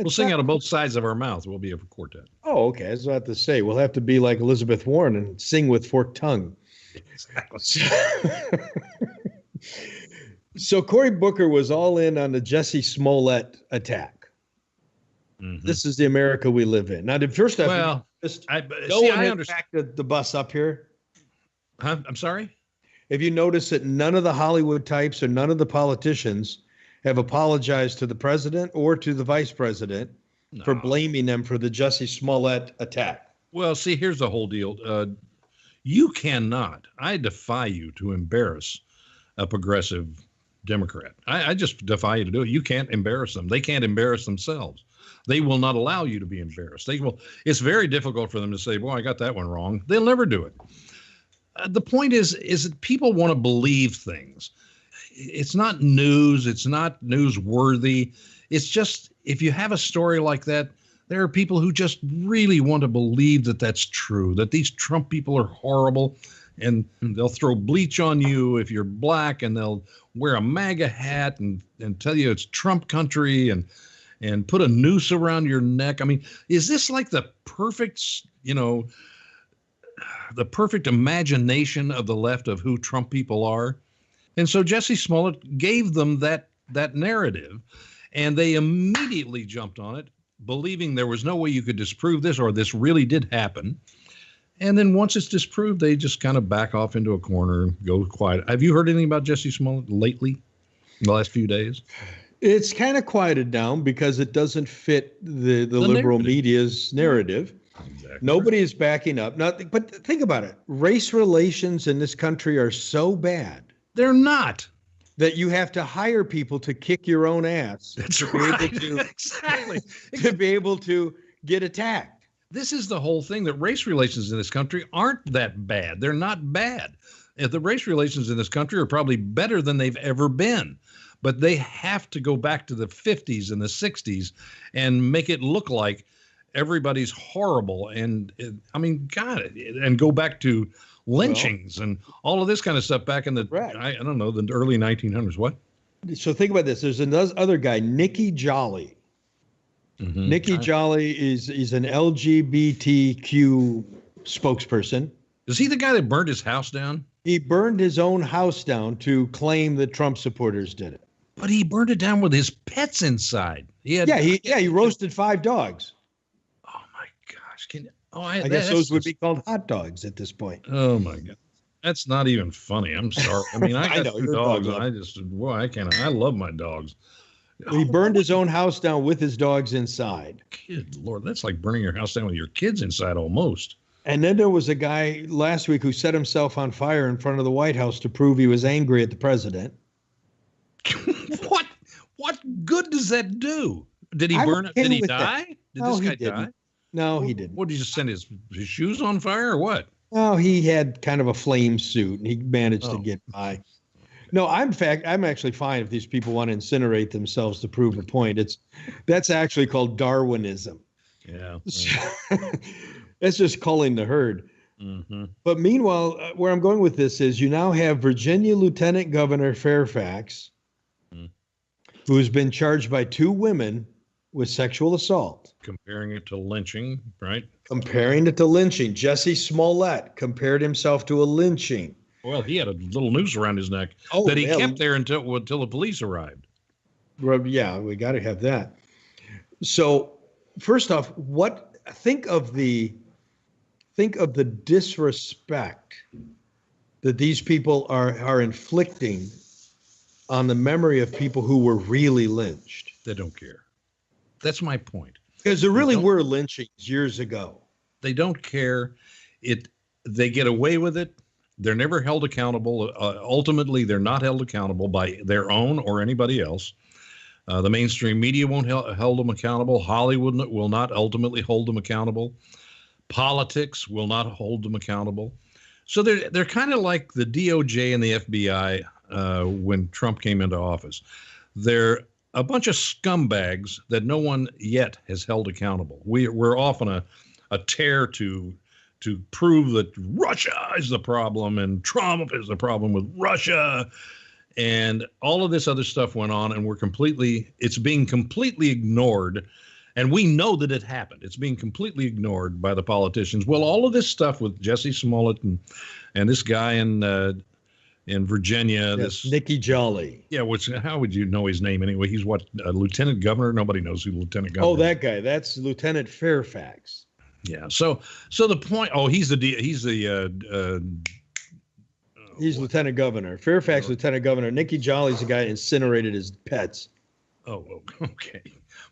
sing out of both sides of our mouth. We'll be a quartet. Oh, okay. That's what I have to say. We'll have to be like Elizabeth Warren and sing with forked tongue. Exactly. So Cory Booker was all in on the Jussie Smollett attack. Mm-hmm. This is the America we live in. Now, the first time, no one has backed the bus up here. Huh? I'm sorry? If you notice that none of the Hollywood types or none of the politicians have apologized to the president or to the vice president for blaming them for the Jussie Smollett attack. Well, see, here's the whole deal. You cannot, I defy you to embarrass a progressive Democrat. I just defy you to do it. You can't embarrass them. They can't embarrass themselves. They will not allow you to be embarrassed. They will. It's very difficult for them to say, boy, I got that one wrong. They'll never do it. The point is that people want to believe things. It's not news. It's not newsworthy. It's just, if you have a story like that, there are people who just really want to believe that that's true, that these Trump people are horrible, and they'll throw bleach on you if you're black, and they'll wear a MAGA hat and tell you it's Trump country and put a noose around your neck. I mean, is this like the perfect, the perfect imagination of the left of who Trump people are? And so Jussie Smollett gave them that narrative, and they immediately jumped on it, believing there was no way you could disprove this, or this really did happen. And then once it's disproved, they just kind of back off into a corner and go quiet. Have you heard anything about Jussie Smollett lately, in the last few days? It's kind of quieted down because it doesn't fit the liberal media's narrative. Exactly. Nobody is backing up. But think about it. Race relations in this country are so bad. They're not. That you have to hire people to kick your own ass. That's right. Exactly. To be able to get attacked. This is the whole thing, that race relations in this country aren't that bad. They're not bad. The race relations in this country are probably better than they've ever been. But they have to go back to the 50s and the 60s and make it look like everybody's horrible. And I mean, God, and go back to lynchings and all of this kind of stuff back in the, I don't know, the early 1900s. What? So think about this. There's another guy, Nikki Jolly. Mm-hmm. Nikki Jolly is an LGBTQ spokesperson. Is he the guy that burned his house down? He burned his own house down to claim that Trump supporters did it. But he burned it down with his pets inside. He roasted 5 dogs. Oh my gosh! I guess those would be called hot dogs at this point. Oh my God, that's not even funny. I'm sorry. I mean, I got 2 dogs. I love my dogs. He burned his own house down with his dogs inside. Good Lord, that's like burning your house down with your kids inside almost. And then there was a guy last week who set himself on fire in front of the White House to prove he was angry at the president. What good does that do? Did he burn it? Did he die? Did this guy die? No, he didn't. What, did he just send his shoes on fire or what? No, he had kind of a flame suit and he managed to get by. No, I'm actually fine if these people want to incinerate themselves to prove a point. That's actually called Darwinism. Yeah. It's just culling the herd. Mm-hmm. But meanwhile, where I'm going with this is you now have Virginia Lieutenant Governor Fairfax, who has been charged by 2 women with sexual assault. Comparing it to lynching, right? Comparing it to lynching. Jussie Smollett compared himself to a lynching. Well, he had a little noose around his neck that he kept there until the police arrived. Well, yeah, we got to have that. So, first off, think of the disrespect that these people are inflicting on the memory of people who were really lynched. They don't care. That's my point. Because there really were lynchings years ago. They don't care. They get away with it. They're never held accountable. Ultimately, they're not held accountable by their own or anybody else. The mainstream media won't hold them accountable. Hollywood will not ultimately hold them accountable. Politics will not hold them accountable. So they're kind of like the DOJ and the FBI when Trump came into office. They're a bunch of scumbags that no one yet has held accountable. We're off on a tear to prove that Russia is the problem and Trump is the problem with Russia. And all of this other stuff went on, and it's being completely ignored. And we know that it happened. It's being completely ignored by the politicians. Well, all of this stuff with Jesse Smollett and this guy in Virginia, this Nikki Jolly. Yeah, how would you know his name anyway? He's what, a lieutenant governor? Nobody knows who lieutenant governor. Oh, that guy. That's Lieutenant Fairfax. Yeah. So the point. Oh, he's lieutenant governor. Fairfax, lieutenant governor. Nikki Jolly's the guy who incinerated his pets. Oh, okay.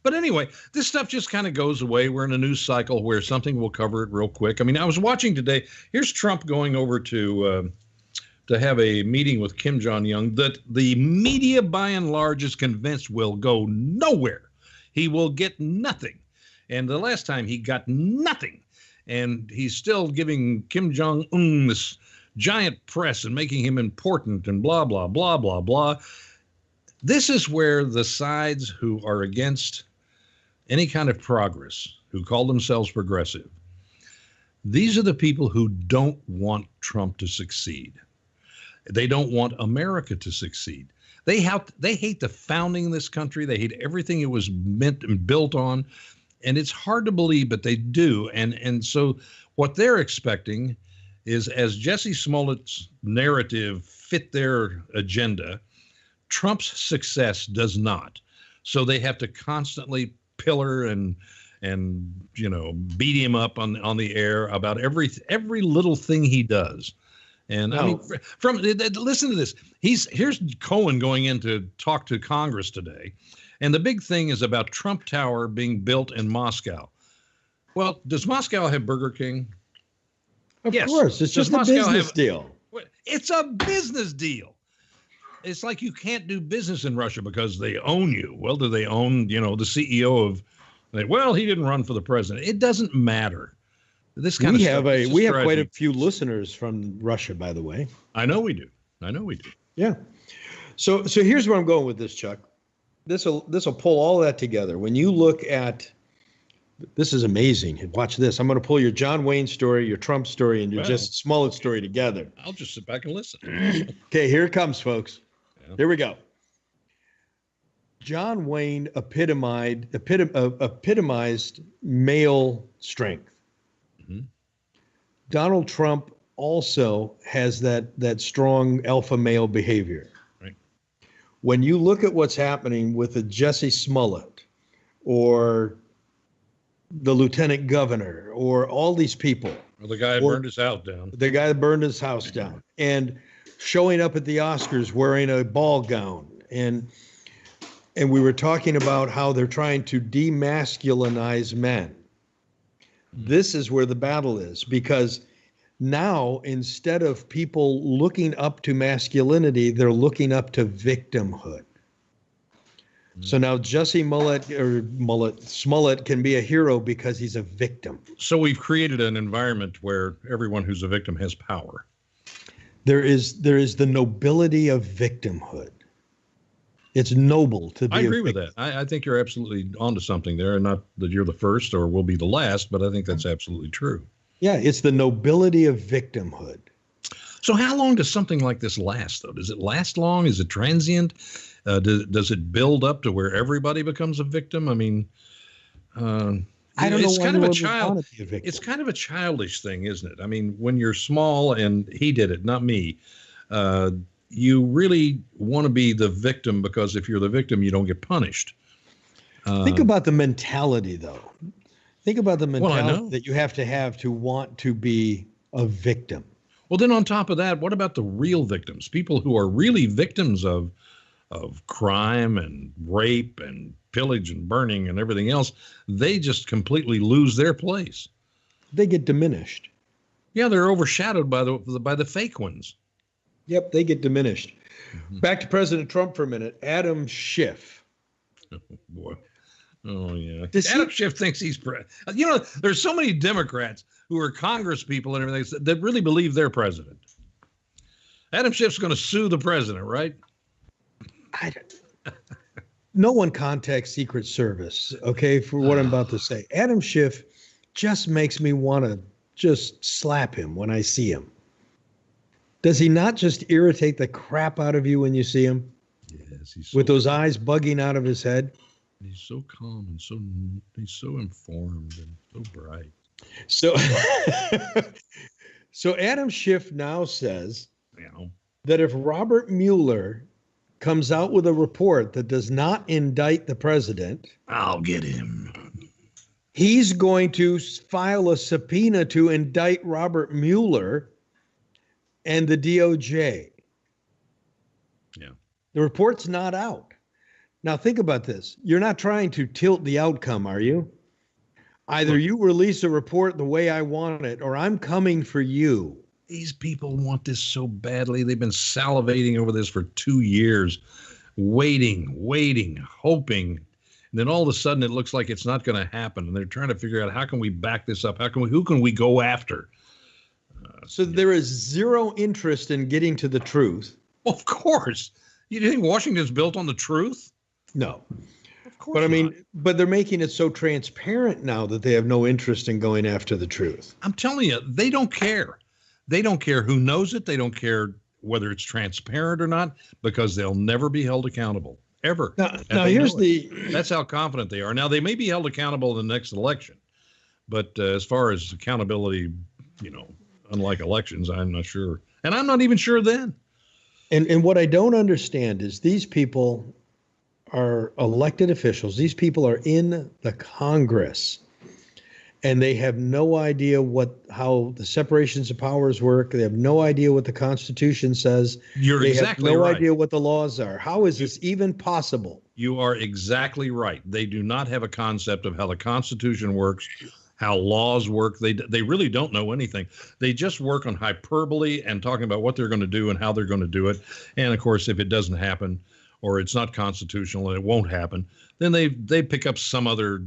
But anyway, this stuff just kind of goes away. We're in a news cycle where something will cover it real quick. I mean, I was watching today. Here's Trump going over to have a meeting with Kim Jong-un that the media, by and large, is convinced will go nowhere. He will get nothing. And the last time he got nothing. And he's still giving Kim Jong-un this giant press and making him important and blah, blah, blah, blah, blah. This is where the sides who are against any kind of progress, who call themselves progressive, these are the people who don't want Trump to succeed. They don't want America to succeed. They hate the founding of this country. They hate everything it was meant and built on. And it's hard to believe, but they do. And so what they're expecting is, as Jesse Smollett's narrative fit their agenda, Trump's success does not. So they have to constantly pillar and beat him up on the air about every little thing he does. And I mean, listen to this. Here's Cohen going in to talk to Congress today. And the big thing is about Trump Tower being built in Moscow. Well, does Moscow have Burger King? Of course. It's just a business deal. It's a business deal. It's like you can't do business in Russia because they own you. Well, do they own, the CEO of, well, he didn't run for the president. It doesn't matter. This kind we have quite a few listeners from Russia, by the way. I know we do. Yeah. So here's where I'm going with this, Chuck. This will pull all that together. When you look at, this is amazing. Watch this. I'm going to pull your John Wayne story, your Trump story, and your Jesse Smollett story together. I'll just sit back and listen. Okay, here it comes, folks. Yeah. Here we go. John Wayne epitomized male strength. Mm-hmm. Donald Trump also has that strong alpha male behavior. Right. When you look at what's happening with a Jesse Smollett or the lieutenant governor or all these people. Or the guy that burned his house down. The guy that burned his house down. And showing up at the Oscars wearing a ball gown. And we were talking about how they're trying to demasculinize men. This is where the battle is, because now instead of people looking up to masculinity, they're looking up to victimhood. So now Jesse Smollett can be a hero because he's a victim. So we've created an environment where everyone who's a victim has power. There is the nobility of victimhood. It's noble to be. I agree with that. I think you're absolutely onto something there. Not that you're the first or will be the last, but I think that's absolutely true. Yeah, it's the nobility of victimhood. So how long does something like this last, though? Does it last long? Is it transient? Does it build up to where everybody becomes a victim? I mean, I don't know. It's kind of a child. It's kind of a childish thing, isn't it? I mean, when you're small, and he did it, not me. You really want to be the victim because if you're the victim, you don't get punished. Think about the mentality, though. Think about the mentality that you have to want to be a victim. Well, then on top of that, what about the real victims? People who are really victims of crime and rape and pillage and burning and everything else, they just completely lose their place. They get diminished. Yeah, they're overshadowed by the fake ones. Yep, they get diminished. Mm-hmm. Back to President Trump for a minute. Adam Schiff. Oh, boy. Oh, yeah. Adam Schiff thinks he's president. There's so many Democrats who are Congress people and everything that really believe they're president. Adam Schiff's going to sue the president, right? No one contacts Secret Service, okay, for what I'm about to say. Adam Schiff just makes me want to just slap him when I see him. Does he not just irritate the crap out of you when you see him? Yes, he's with those eyes bugging out of his head. He's so calm and he's so informed and so bright. So, so Adam Schiff now says that if Robert Mueller comes out with a report that does not indict the president, I'll get him. He's going to file a subpoena to indict Robert Mueller and the DOJ. Yeah. The report's not out. Now think about this. You're not trying to tilt the outcome, are you? Either you release a report the way I want it, or I'm coming for you. These people want this so badly. They've been salivating over this for 2 years, waiting, hoping. And then all of a sudden it looks like it's not going to happen. And they're trying to figure out, how can we back this up? Who can we go after? So there is zero interest in getting to the truth. Well, of course. You think Washington's built on the truth? No. Of course But I mean, not. but they're making it so transparent now that they have no interest in going after the truth. I'm telling you, they don't care. They don't care who knows it. They don't care whether it's transparent or not, because they'll never be held accountable, ever. Now here's that's how confident they are. Now, they may be held accountable in the next election, but as far as accountability, unlike elections, I'm not sure. And I'm not even sure then. And what I don't understand is these people are elected officials. These people are in the Congress, and they have no idea how the separations of powers work. They have no idea what the Constitution says. You're exactly right. They have no idea what the laws are. How is this even possible? You are exactly right. They do not have a concept of how the Constitution works, how laws work. They really don't know anything. They just work on hyperbole and talking about what they're going to do and how they're going to do it. And of course, if it doesn't happen, or it's not constitutional and it won't happen, then they pick up some other,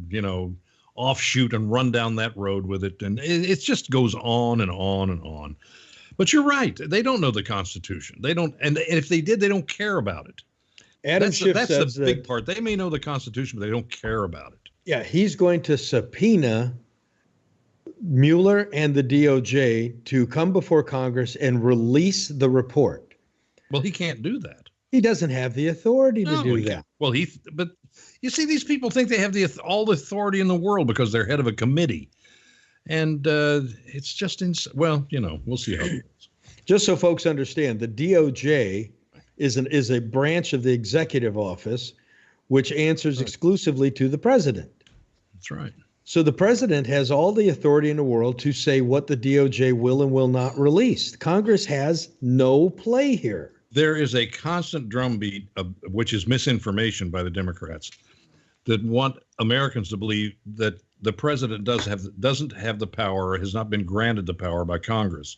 offshoot and run down that road with it. And it just goes on and on and on. But you're right. They don't know the Constitution. They don't. And if they did, they don't care about it. That's the big part. They may know the Constitution, but they don't care about it. Yeah, he's going to subpoena Mueller and the DOJ to come before Congress and release the report. Well, he can't do that. He doesn't have the authority to do that. Well, but you see, these people think they have all the authority in the world because they're head of a committee. And it's just, we'll see how it goes. Just so folks understand, the DOJ is a branch of the executive office, which answers exclusively to the president. That's right. So the president has all the authority in the world to say what the DOJ will and will not release. Congress has no play here. There is a constant drumbeat, which is misinformation by the Democrats, that want Americans to believe that the president doesn't have the power, or has not been granted the power by Congress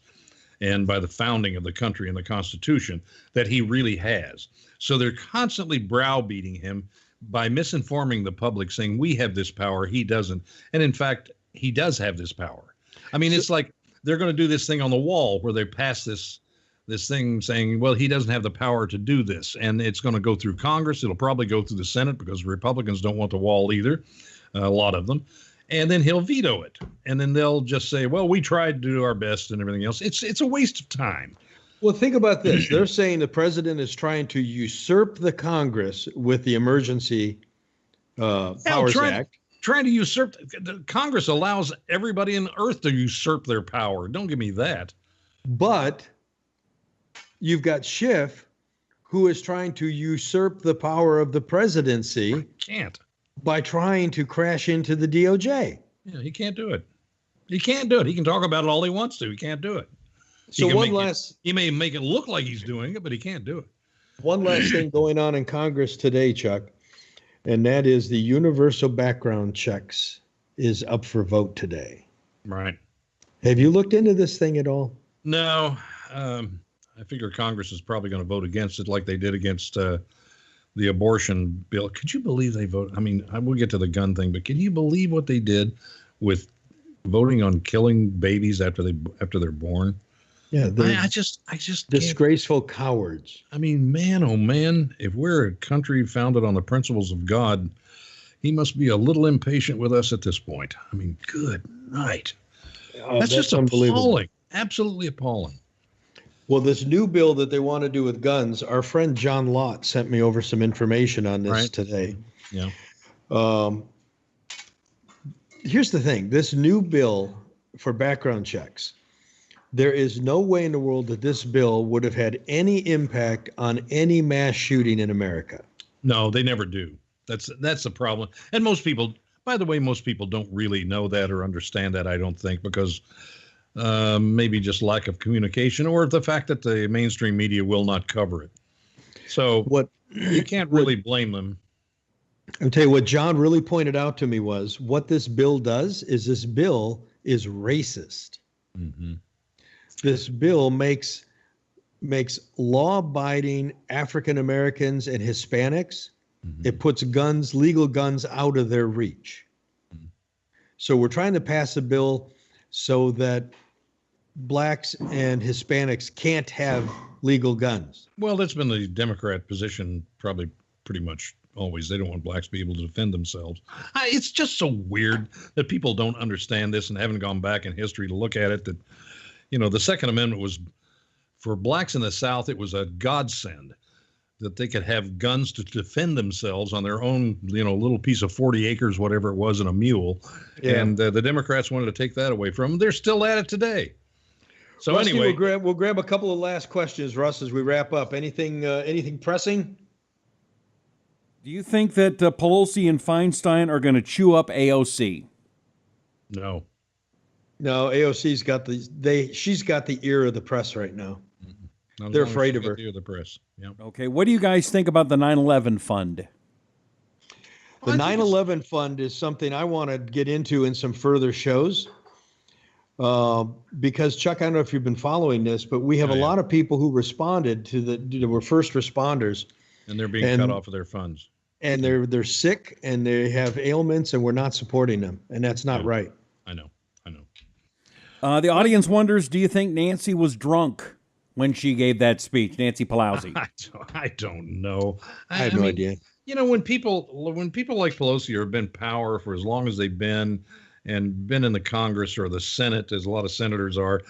and by the founding of the country and the Constitution that he really has. So they're constantly browbeating him by misinforming the public, saying we have this power, he doesn't. And in fact, he does have this power. I mean, it's like they're going to do this thing on the wall where they pass this thing saying, well, he doesn't have the power to do this. And it's going to go through Congress. It'll probably go through the Senate because Republicans don't want the wall either, a lot of them. And then he'll veto it. And then they'll just say, well, we tried to do our best and everything else. It's a waste of time. Well, think about this. They're saying the president is trying to usurp the Congress with the Emergency Powers Act. Trying to usurp. Congress allows everybody on earth to usurp their power. Don't give me that. But you've got Schiff, who is trying to usurp the power of the presidency. Can't. By trying to crash into the DOJ. Yeah, he can't do it. He can't do it. He can talk about it all he wants to. He can't do it. So he may make it look like he's doing it, but he can't do it. One last thing going on in Congress today, Chuck, and that is the universal background checks is up for vote today. Right. Have you looked into this thing at all? No. I figure Congress is probably going to vote against it like they did against the abortion bill. Could you believe they voted? I mean, we'll get to the gun thing, but can you believe what they did with voting on killing babies after they're born. Yeah, I just can't. disgraceful cowards. I mean, man, oh man, if we're a country founded on the principles of God, he must be a little impatient with us at this point. I mean, good night. That's just appalling. Absolutely appalling. Well, this new bill that they want to do with guns, our friend John Lott sent me over some information on this today. Yeah. Here's the thing. This new bill for background checks, there is no way in the world that this bill would have had any impact on any mass shooting in America. No, they never do. That's the problem. And most people, by the way, most people don't really know that or understand that, I don't think, because maybe just lack of communication or the fact that the mainstream media will not cover it. So you can't really blame them. I'll tell you what John really pointed out to me was what this bill does is this bill is racist. Mm-hmm. This bill makes law-abiding African Americans and Hispanics, it puts legal guns out of their reach. So we're trying to pass a bill so that blacks and Hispanics can't have legal guns. Well, that's been the Democrat position probably pretty much always. They don't want blacks to be able to defend themselves. It's just so weird that people don't understand this and haven't gone back in history to look at it. That, the Second Amendment was, for blacks in the South, it was a godsend that they could have guns to defend themselves on their own, little piece of 40 acres, whatever it was, and a mule. Yeah. And the Democrats wanted to take that away from them. They're still at it today. So Rusty, anyway, we'll grab a couple of last questions, Russ, as we wrap up. Anything pressing? Do you think that Pelosi and Feinstein are going to chew up AOC? No. No, AOC's got she's got the ear of the press right now. They're afraid of her. The ear of the press. Yeah. Okay. What do you guys think about the 9/11 fund? The 9/11 fund is something I want to get into in some further shows. Because Chuck, I don't know if you've been following this, but we have a lot of people who responded they were first responders. And they're being cut off of their funds. And they're sick and they have ailments and we're not supporting them. And that's not right. I know. The audience wonders, do you think Nancy was drunk when she gave that speech, Nancy Pelosi? I don't know. I have no idea. When people like Pelosi have been in power for as long as they've been and been in the Congress or the Senate, as a lot of senators are,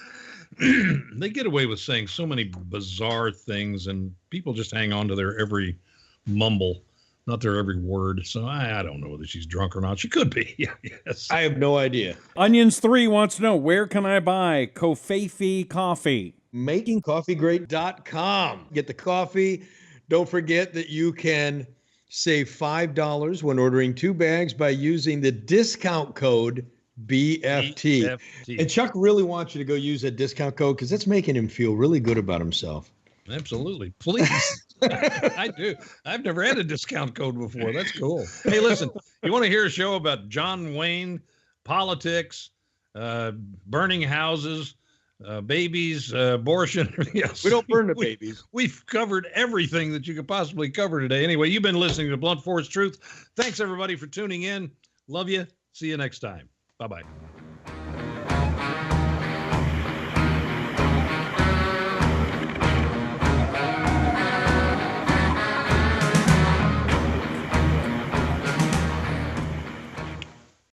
they get away with saying so many bizarre things, and people just hang on to their every mumble, not their every word. So I don't know whether she's drunk or not. She could be. Yes. I have no idea. Onions3 wants to know, where can I buy Covfefe coffee? MakingCoffeeGreat.com. Get the coffee. Don't forget that you can save $5 when ordering 2 bags by using the discount code BFT. And Chuck really wants you to go use that discount code because it's making him feel really good about himself. Absolutely. Please. I do. I've never had a discount code before. That's cool. Hey, listen, you want to hear a show about John Wayne, politics, burning houses, babies, abortion, everything else? We don't burn the babies. We've covered everything that you could possibly cover today. Anyway, you've been listening to Blunt Force Truth. Thanks, everybody, for tuning in. Love you. See you next time. Bye-bye.